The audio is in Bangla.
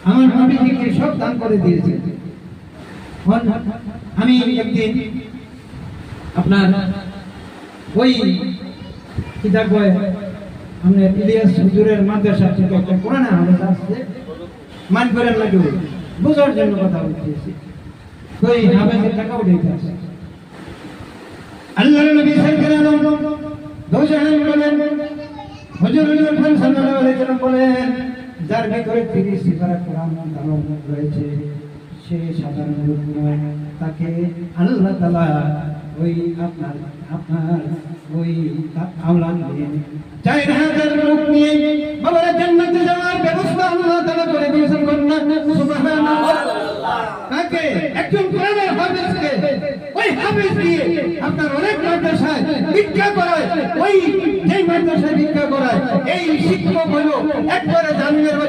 আমার নবীকে সব দান করে দিয়েছে। আমি একদিন আপনার ওই কিতাব বই আমরা ইলিয়াস হুজুরের মাদ্রাসা থেকে একটা কোরআন হাদিস আছে, মান করেন না কেউ, বোঝার জন্য কথা বলতেছি। ওই হাফেজের টাকা উঠে গেছে। আল্লাহর নবী সাল্লাল্লাহু আলাইহি বলেন, হুজুর সাল্লাল্লাহু আলাইহি ওয়াসাল্লাম বলেন, যার ভিতরে 30 সিফারা কোরআন তেলাওয়াত রয়েছে সে সাধারণ লোক নয়, তাকে আল্লাহ তাআলা ওই আপনার ওই আওলাদ দিয়ে 4000 লোক নিয়ে বাবার জান্নাতে যাওয়ার ব্যবস্থা আল্লাহ তাআলা করে দিয়েছেন। সুবহানাল্লাহ। তাকে একজন কোরআনের হাফেজকে ওই হাফেজ দিয়ে আপনার অনেক মাদ্রাসায় ভিক্ষা করায়, ওই যেই মাদ্রাসায় ভিক্ষা করায় এই শিক্ষক হলো একবারে জামিনের